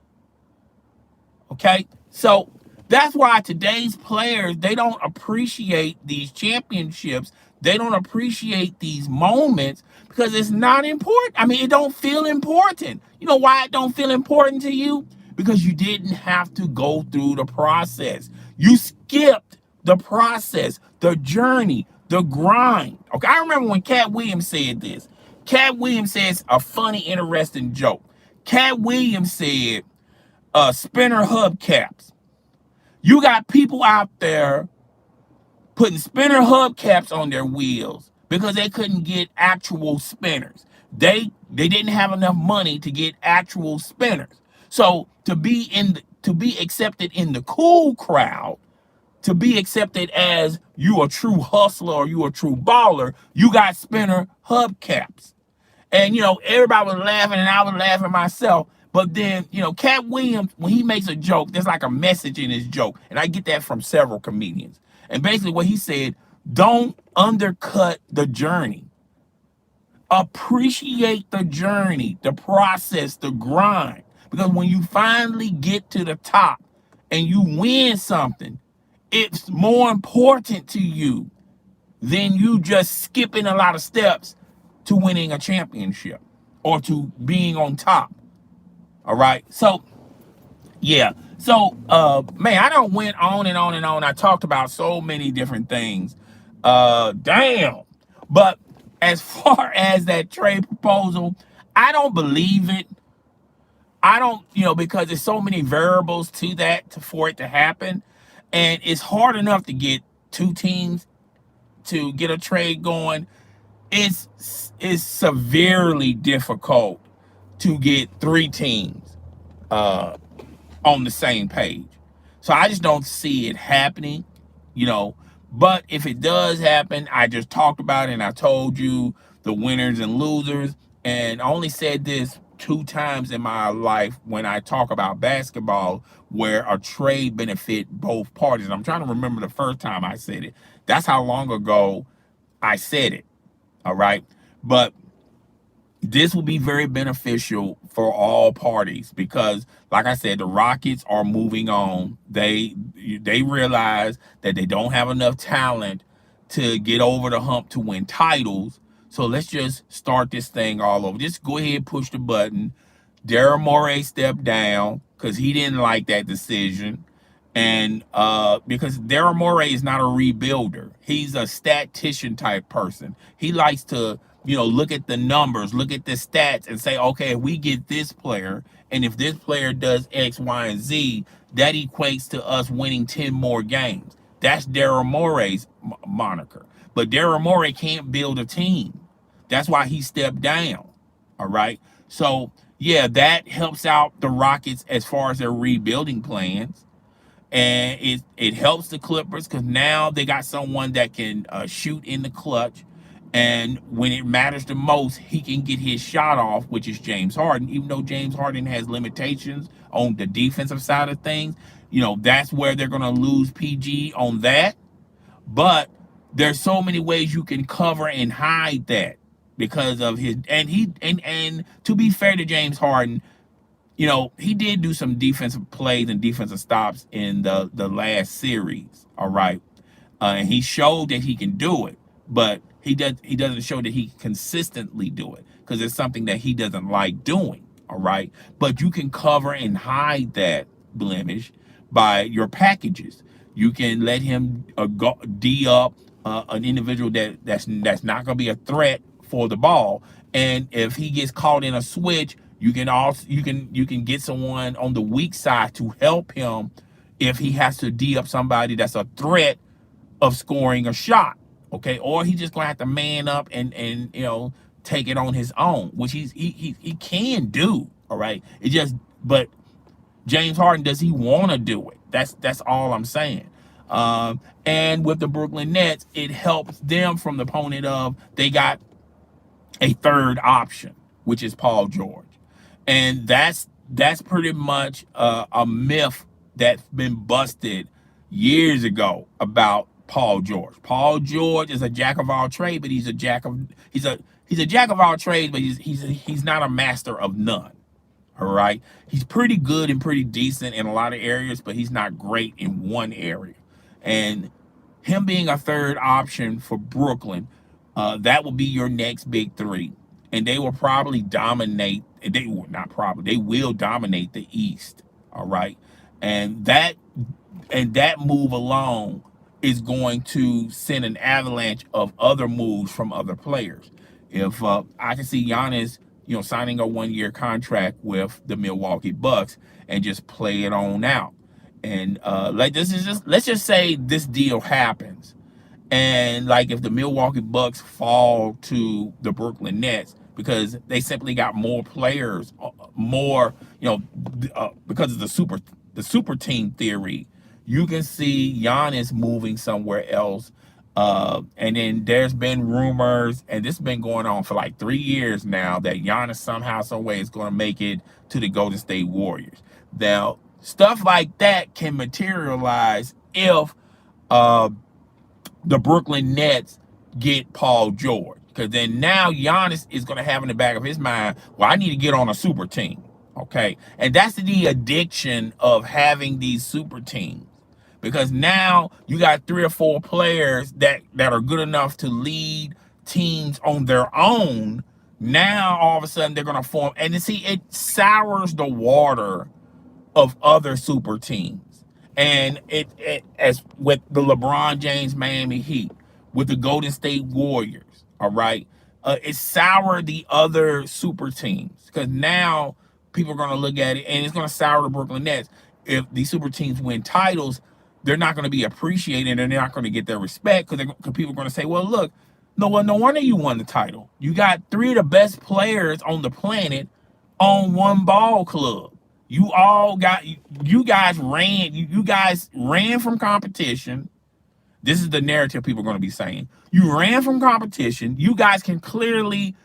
Okay? So that's why today's players, they don't appreciate these championships. They don't appreciate these moments because it's not important. It don't feel important. You know why it don't feel important to you? Because you didn't have to go through the process. You skipped the process, the journey, the grind. Okay, I remember when Cat Williams said this. Cat Williams says a funny, interesting joke. Cat Williams said, spinner hubcaps. You got people out there putting spinner hubcaps on their wheels because they couldn't get actual spinners. They didn't have enough money to get actual spinners. So to be accepted in the cool crowd, to be accepted as you a true hustler or you a true baller, you got spinner hubcaps. And everybody was laughing and I was laughing myself. But then, Cat Williams, when he makes a joke, there's like a message in his joke. And I get that from several comedians. And basically what he said, don't undercut the journey. Appreciate the journey, the process, the grind. Because when you finally get to the top and you win something, it's more important to you than you just skipping a lot of steps to winning a championship or to being on top. All right. So, yeah. So, man, I don't went on and on and on. I talked about so many different things. Damn. But as far as that trade proposal, I don't believe it. I don't, because there's so many variables to that for it to happen. And it's hard enough to get two teams to get a trade going. It's severely difficult to get three teams on the same page. So I just don't see it happening, But if it does happen, I just talked about it and I told you the winners and losers. And I only said this 2 times in my life when I talk about basketball where a trade benefit both parties. I'm trying to remember the first time I said it. That's how long ago I said it. All right. But this will be very beneficial for all parties because, like I said, the Rockets are moving on. They realize that they don't have enough talent to get over the hump to win titles. So let's just start this thing all over. Just go ahead, push the button. Daryl Morey stepped down because he didn't like that decision. And because Daryl Morey is not a rebuilder. He's a statistician type person. He likes to, look at the numbers, look at the stats and say, okay, if we get this player and if this player does X, Y, and Z, that equates to us winning 10 more games. That's Daryl Morey's moniker. But Daryl Morey can't build a team. That's why he stepped down. All right. So, yeah, that helps out the Rockets as far as their rebuilding plans. And it helps the Clippers because now they got someone that can shoot in the clutch. And when it matters the most, he can get his shot off, which is James Harden. Even though James Harden has limitations on the defensive side of things, that's where they're going to lose PG on that. But there's so many ways you can cover and hide that because of his and to be fair to James Harden, he did do some defensive plays and defensive stops in the last series. All right. And he showed that he can do it, but he doesn't show that he consistently do it because it's something that he doesn't like doing. All right. But you can cover and hide that blemish by your packages. You can let him D up an individual that's not going to be a threat for the ball. And if he gets caught in a switch, you can get someone on the weak side to help him if he has to D up somebody that's a threat of scoring a shot. Okay, or he's just gonna have to man up and take it on his own, which he can do. All right, it just but James Harden, does he want to do it? That's all I'm saying. And with the Brooklyn Nets, it helps them from the point of they got a third option, which is Paul George, and that's pretty much a myth that's been busted years ago about Paul George. Paul George is a jack of all trades, but he's a jack of all trades, but he's not a master of none. All right, he's pretty good and pretty decent in a lot of areas, but he's not great in one area. And him being a third option for Brooklyn, that will be your next big three, and they will probably dominate. They will not probably. They will dominate the East. All right, and that move alone is going to send an avalanche of other moves from other players. If I can see Giannis, signing a 1-year contract with the Milwaukee Bucks and just play it on out. And let's just say this deal happens, and like if the Milwaukee Bucks fall to the Brooklyn Nets because they simply got more players, more because of the super team theory, you can see Giannis moving somewhere else. And then there's been rumors, and this has been going on for like 3 years now, that Giannis somehow, some way is going to make it to the Golden State Warriors. Now, stuff like that can materialize if the Brooklyn Nets get Paul George, because then now Giannis is going to have in the back of his mind, well, I need to get on a super team. Okay, and that's the addiction of having these super teams, because now you got 3 or 4 players that are good enough to lead teams on their own. Now all of a sudden they're going to form, and you see, it sours the water of other super teams. And it as with the LeBron James Miami Heat, with the Golden State Warriors, all right, it soured the other super teams, because now people are going to look at it, and it's going to sour the Brooklyn Nets. If these super teams win titles, they're not going to be appreciated, and they're not going to get their respect, because people are going to say, well, look, no wonder you won the title. You got 3 of the best players on the planet on one ball club. You guys ran from competition. This is the narrative people are going to be saying. You ran from competition. You guys can clearly,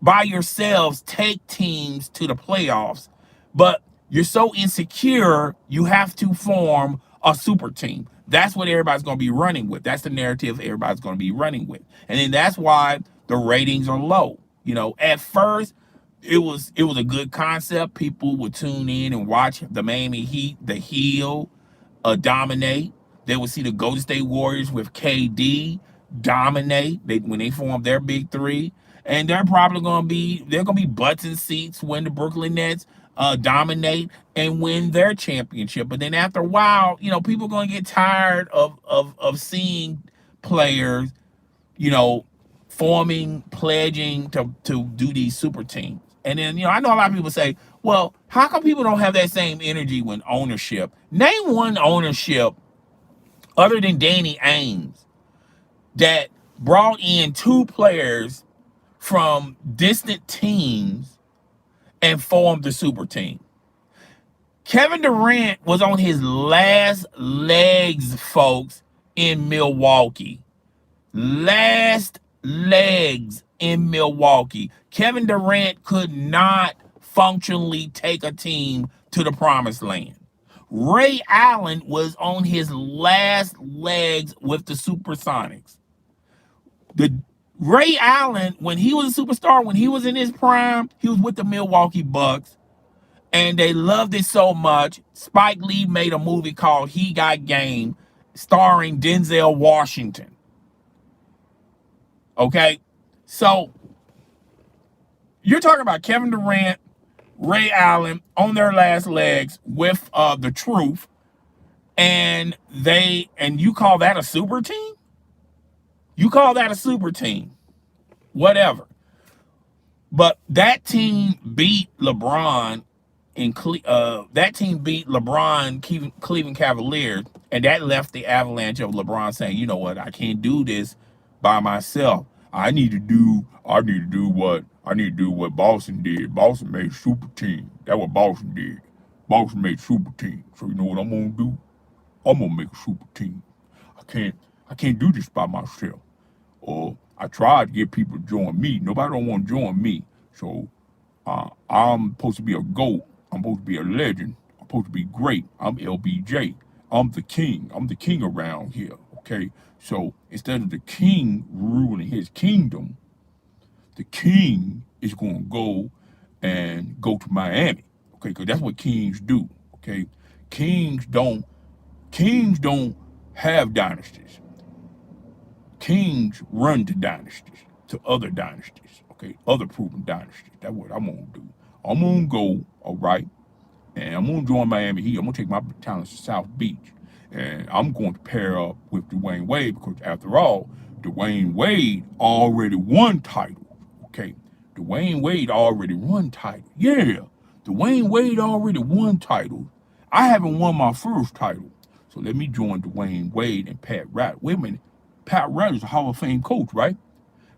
by yourselves, take teams to the playoffs, but you're so insecure, you have to form a super team. That's what everybody's going to be running with. That's the narrative everybody's going to be running with. And then that's why the ratings are low. At first, it was a good concept. People would tune in and watch the Miami Heat, the heel, dominate. They would see the Golden State Warriors with KD dominate when they form their big three. And they're going to be butts in seats when the Brooklyn Nets dominate and win their championship. But then after a while, people are going to get tired of seeing players, pledging to do these super teams. And then, I know a lot of people say, well, how come people don't have that same energy when ownership? Name one ownership other than Danny Ainge that brought in 2 players from distant teams and formed the super team. Kevin Durant was on his last legs, folks, in Milwaukee. Last legs in Milwaukee. Kevin Durant could not functionally take a team to the promised land. Ray Allen was on his last legs with the Supersonics. Ray Allen, when he was a superstar, when he was in his prime, he was with the Milwaukee Bucks, and they loved it so much. Spike Lee made a movie called He Got Game, starring Denzel Washington. Okay, so you're talking about Kevin Durant, Ray Allen on their last legs with the Truth, and you call that a super team? You call that a super team? Whatever. But that team beat LeBron that team beat Cleveland Cavaliers, and that left the avalanche of LeBron saying, you know what, I can't do this by myself. I need to do what Boston did. Boston made super team. That's what Boston did. Boston made super team. So you know what I'm gonna do? I'm gonna make a super team. I can't I can't do this by myself. Or I tried to get people to join me. Nobody don't want to join me. So I'm supposed to be a GOAT. I'm supposed to be a legend. I'm supposed to be great. I'm LBJ. I'm the king. I'm the king around here. Okay. So instead of the king ruling his kingdom, the king is going to go to Miami. Okay, because that's what kings do. Okay, kings don't kings don't have dynasties. Kings run to dynasties, to other dynasties. Okay, other proven dynasties. That's what I'm gonna do. I'm gonna go, all right, and I'm gonna join Miami Heat. I'm gonna take my talents to South Beach, and I'm going to pair up with Dwayne Wade because, after all, Dwayne Wade already won titles. Okay, Dwayne Wade already won titles. Yeah, Dwayne Wade already won titles. I haven't won my first title, so let me join Dwayne Wade and Pat Riley. Wait a minute, Pat Riley's a Hall of Fame coach, right?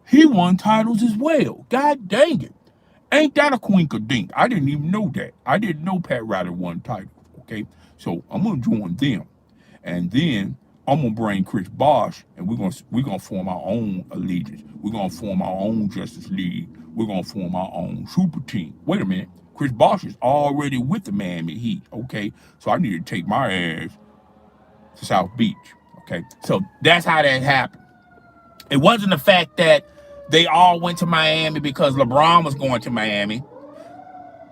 He won titles as well. God dang it. Ain't that a quink-a-dink? I didn't even know that. I didn't know Pat Riley won titles, okay? So I'm going to join them. And then I'm going to bring Chris Bosh, and we're gonna form our own allegiance. We're going to form our own Justice League. We're going to form our own super team. Wait a minute. Chris Bosh is already with the Miami Heat, okay? So I need to take my ass to South Beach, okay? So that's how that happened. It wasn't the fact that they all went to Miami because LeBron was going to Miami.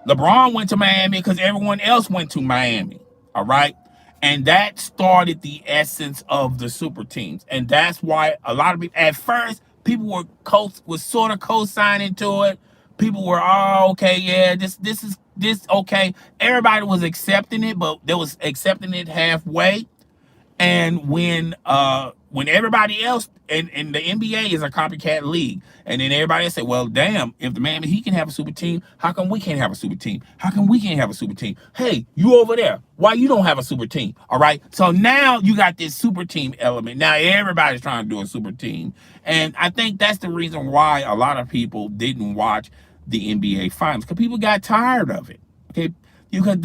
LeBron went to Miami because everyone else went to Miami. All right. And that started the essence of the super teams. And that's why a lot of people, at first, people was sort of co-signing to it. People were, oh, okay, yeah, this okay. Everybody was accepting it, but they was accepting it halfway. And when everybody else and the NBA is a copycat league, and then everybody else say, well, damn, if the man he can have a super team, how come we can't have a super team? How come we can't have a super team? Hey, you over there, why you don't have a super team? All right. So now you got this super team element. Now everybody's trying to do a super team. And I think that's the reason why a lot of people didn't watch the NBA finals, because people got tired of it. Okay. Because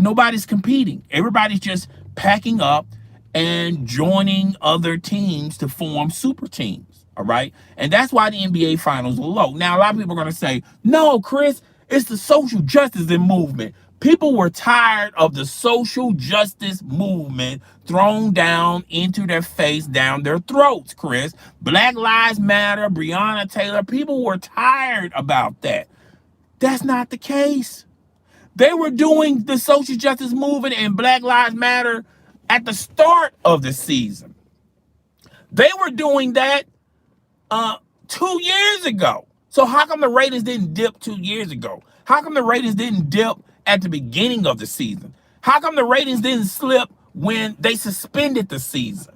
nobody's competing. Everybody's just packing up and joining other teams to form super teams. All right. And that's why the NBA finals are low. Now, a lot of people are going to say, no, Chris, it's the social justice movement. People were tired of the social justice movement thrown down into their face, down their throats, Chris. Black Lives Matter, Breonna Taylor, people were tired about that. That's not the case. They were doing the social justice movement and Black Lives Matter at the start of the season. They were doing that 2 years ago. So how come the ratings didn't dip 2 years ago? How come the ratings didn't dip at the beginning of the season? How come the ratings didn't slip when they suspended the season?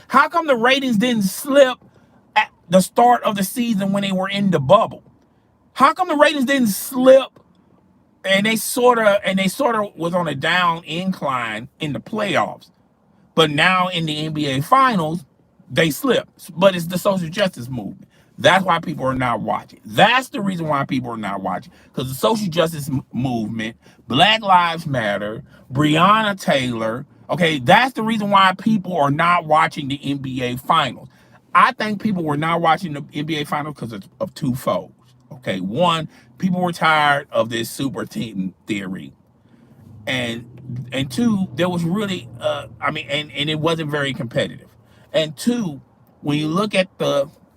How come the ratings didn't slip at the start of the season when they were in the bubble? How come the ratings didn't slip and they sort of was on a down incline in the playoffs? But now in the NBA finals, they slip. But it's the social justice movement. That's why people are not watching. That's the reason why people are not watching. Because the social justice movement, Black Lives Matter, Breonna Taylor, okay, that's the reason why people are not watching the NBA finals. I think people were not watching the NBA finals because of two folds. Okay, one, people were tired of this super team theory. And two, there was really and it wasn't very competitive. And two, when you look at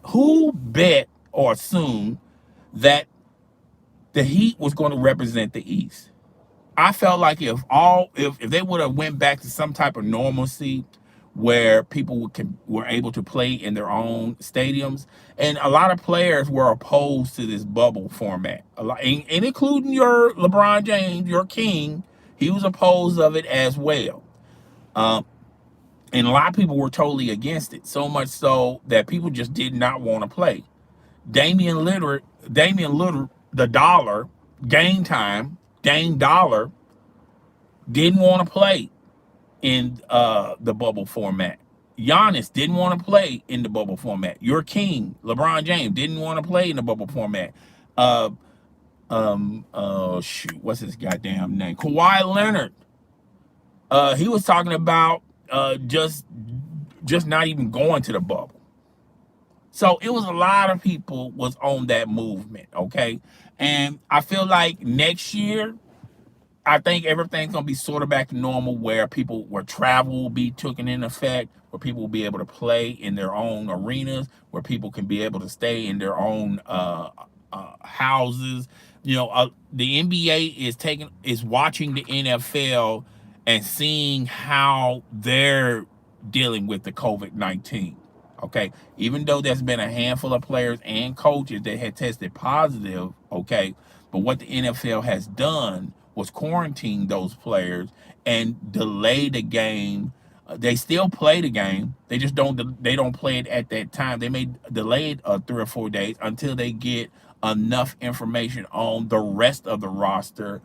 who bet or assumed that the Heat was going to represent the East. I felt like if they would have went back to some type of normalcy where people were able to play in their own stadiums, and a lot of players were opposed to this bubble format, and including your LeBron James, your king, he was opposed of it as well. Um, and a lot of people were totally against it, so much so that people just did not want to play. Damian Lillard, the dollar, game time, Dame Dollar, didn't want to play in the bubble format. Giannis didn't want to play in the bubble format. Your king, LeBron James, didn't want to play in the bubble format. Uh, shoot, what's his goddamn name? Kawhi Leonard. He was talking about just not even going to the bubble. So it was a lot of people was on that movement, okay? And I feel like next year, I think everything's gonna be sort of back to normal, where travel will be taken in effect, where people will be able to play in their own arenas, where people can be able to stay in their own houses. The NBA is watching the NFL and seeing how they're dealing with the COVID-19. Okay, even though there's been a handful of players and coaches that had tested positive, okay, but what the NFL has done was quarantine those players and delay the game. They still play the game. They don't play it at that time. They may delay it 3 or 4 days until they get enough information on the rest of the roster,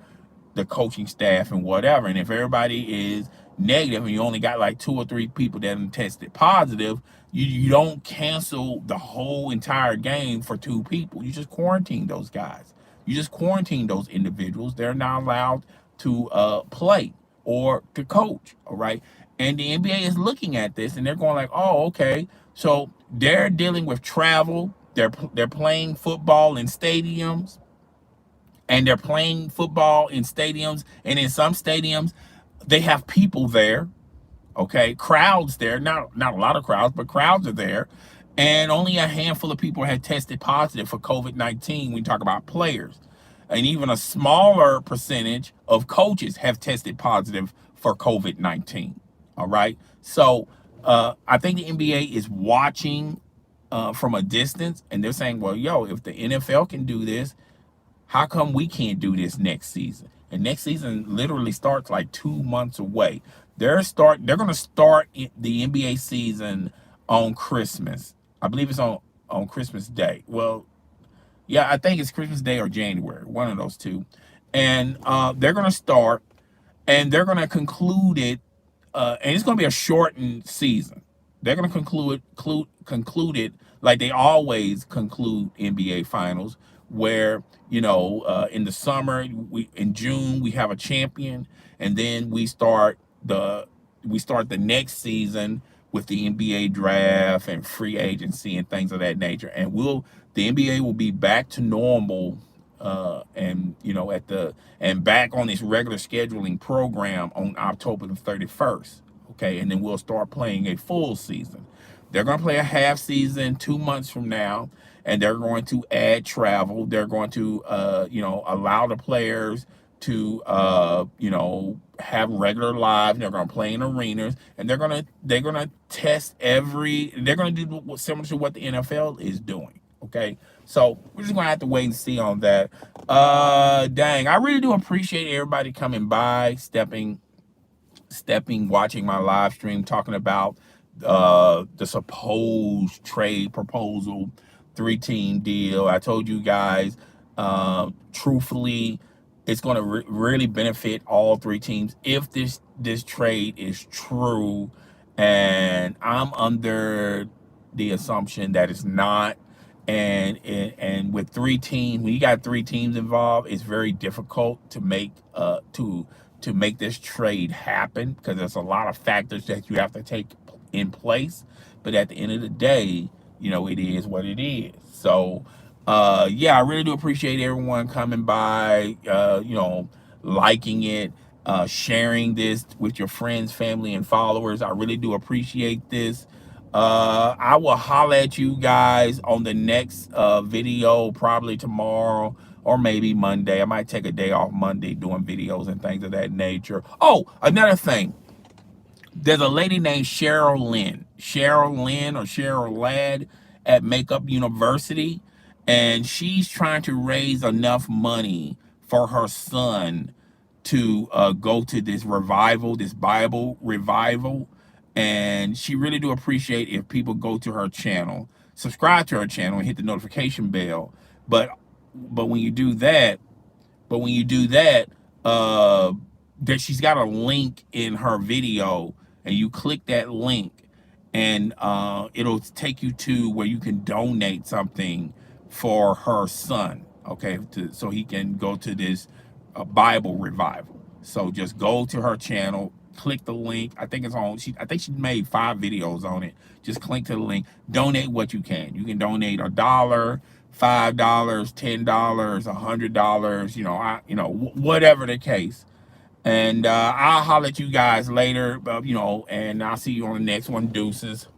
the coaching staff, and whatever. And if everybody is negative and you only got like 2 or 3 people that have tested positive, you don't cancel the whole entire game for 2 people. You just quarantine those guys. You just quarantine those individuals. They're not allowed to play or to coach. All right. And the NBA is looking at this and they're going like, oh, okay. So they're dealing with travel. They're playing football in stadiums, and they're playing football in stadiums, and in some stadiums they have people there, okay, crowds there, not a lot of crowds, but crowds are there, and only a handful of people had tested positive for COVID-19 when we talk about players. And even a smaller percentage of coaches have tested positive for COVID-19. All right. So I think the NBA is watching from a distance, and they're saying, well, yo, if the NFL can do this, how come we can't do this next season? And next season literally starts like 2 months away. They're going to start the NBA season on Christmas. I believe it's on Christmas Day. Well, yeah, I think it's Christmas Day or January, one of those two. And they're going to start, and they're going to conclude it, and it's going to be a shortened season. They're going to conclude it like they always conclude NBA finals, where in the summer, in June we have a champion, and then we start the next season with the NBA draft and free agency and things of that nature. And the NBA will be back to normal, and back on its regular scheduling program on October the 31st. Okay, and then we'll start playing a full season. They're going to play a half season 2 months from now, and they're going to add travel. They're going to allow the players to have regular lives. They're going to play in arenas, and they're going to test they're going to do similar to what the NFL is doing. Okay, so we're just going to have to wait and see on that. Dang, I really do appreciate everybody coming by, watching my live stream, talking about the supposed trade proposal, 3-team deal. I told you guys, truthfully, it's going to really benefit all 3 teams if this trade is true. And I'm under the assumption that it's not. And with 3 teams, when you got 3 teams involved, it's very difficult to make this trade happen, because there's a lot of factors that you have to take in place. But at the end of the day, it is what it is. So yeah, I really do appreciate everyone coming by, liking it, sharing this with your friends, family, and followers. I really do appreciate this. I will holler at you guys on the next video, probably tomorrow or maybe Monday. I might take a day off Monday doing videos and things of that nature. Oh, another thing. There's a lady named Cheryl Lynn or Cheryl Ladd at Makeup University, and she's trying to raise enough money for her son to go to this revival, this Bible revival. And she really do appreciate if people go to her channel, subscribe to her channel, and hit the notification bell. But when you do that, uh, that she's got a link in her video, and you click that link, and it'll take you to where you can donate something for her son, okay, so he can go to this Bible revival. So just go to her channel, click the link. I think it's on. I think she made 5 videos on it. Just click to the link. Donate what you can. You can donate $1, $5, $10, $100. Whatever the case. And I'll holler at you guys later. And I'll see you on the next one. Deuces.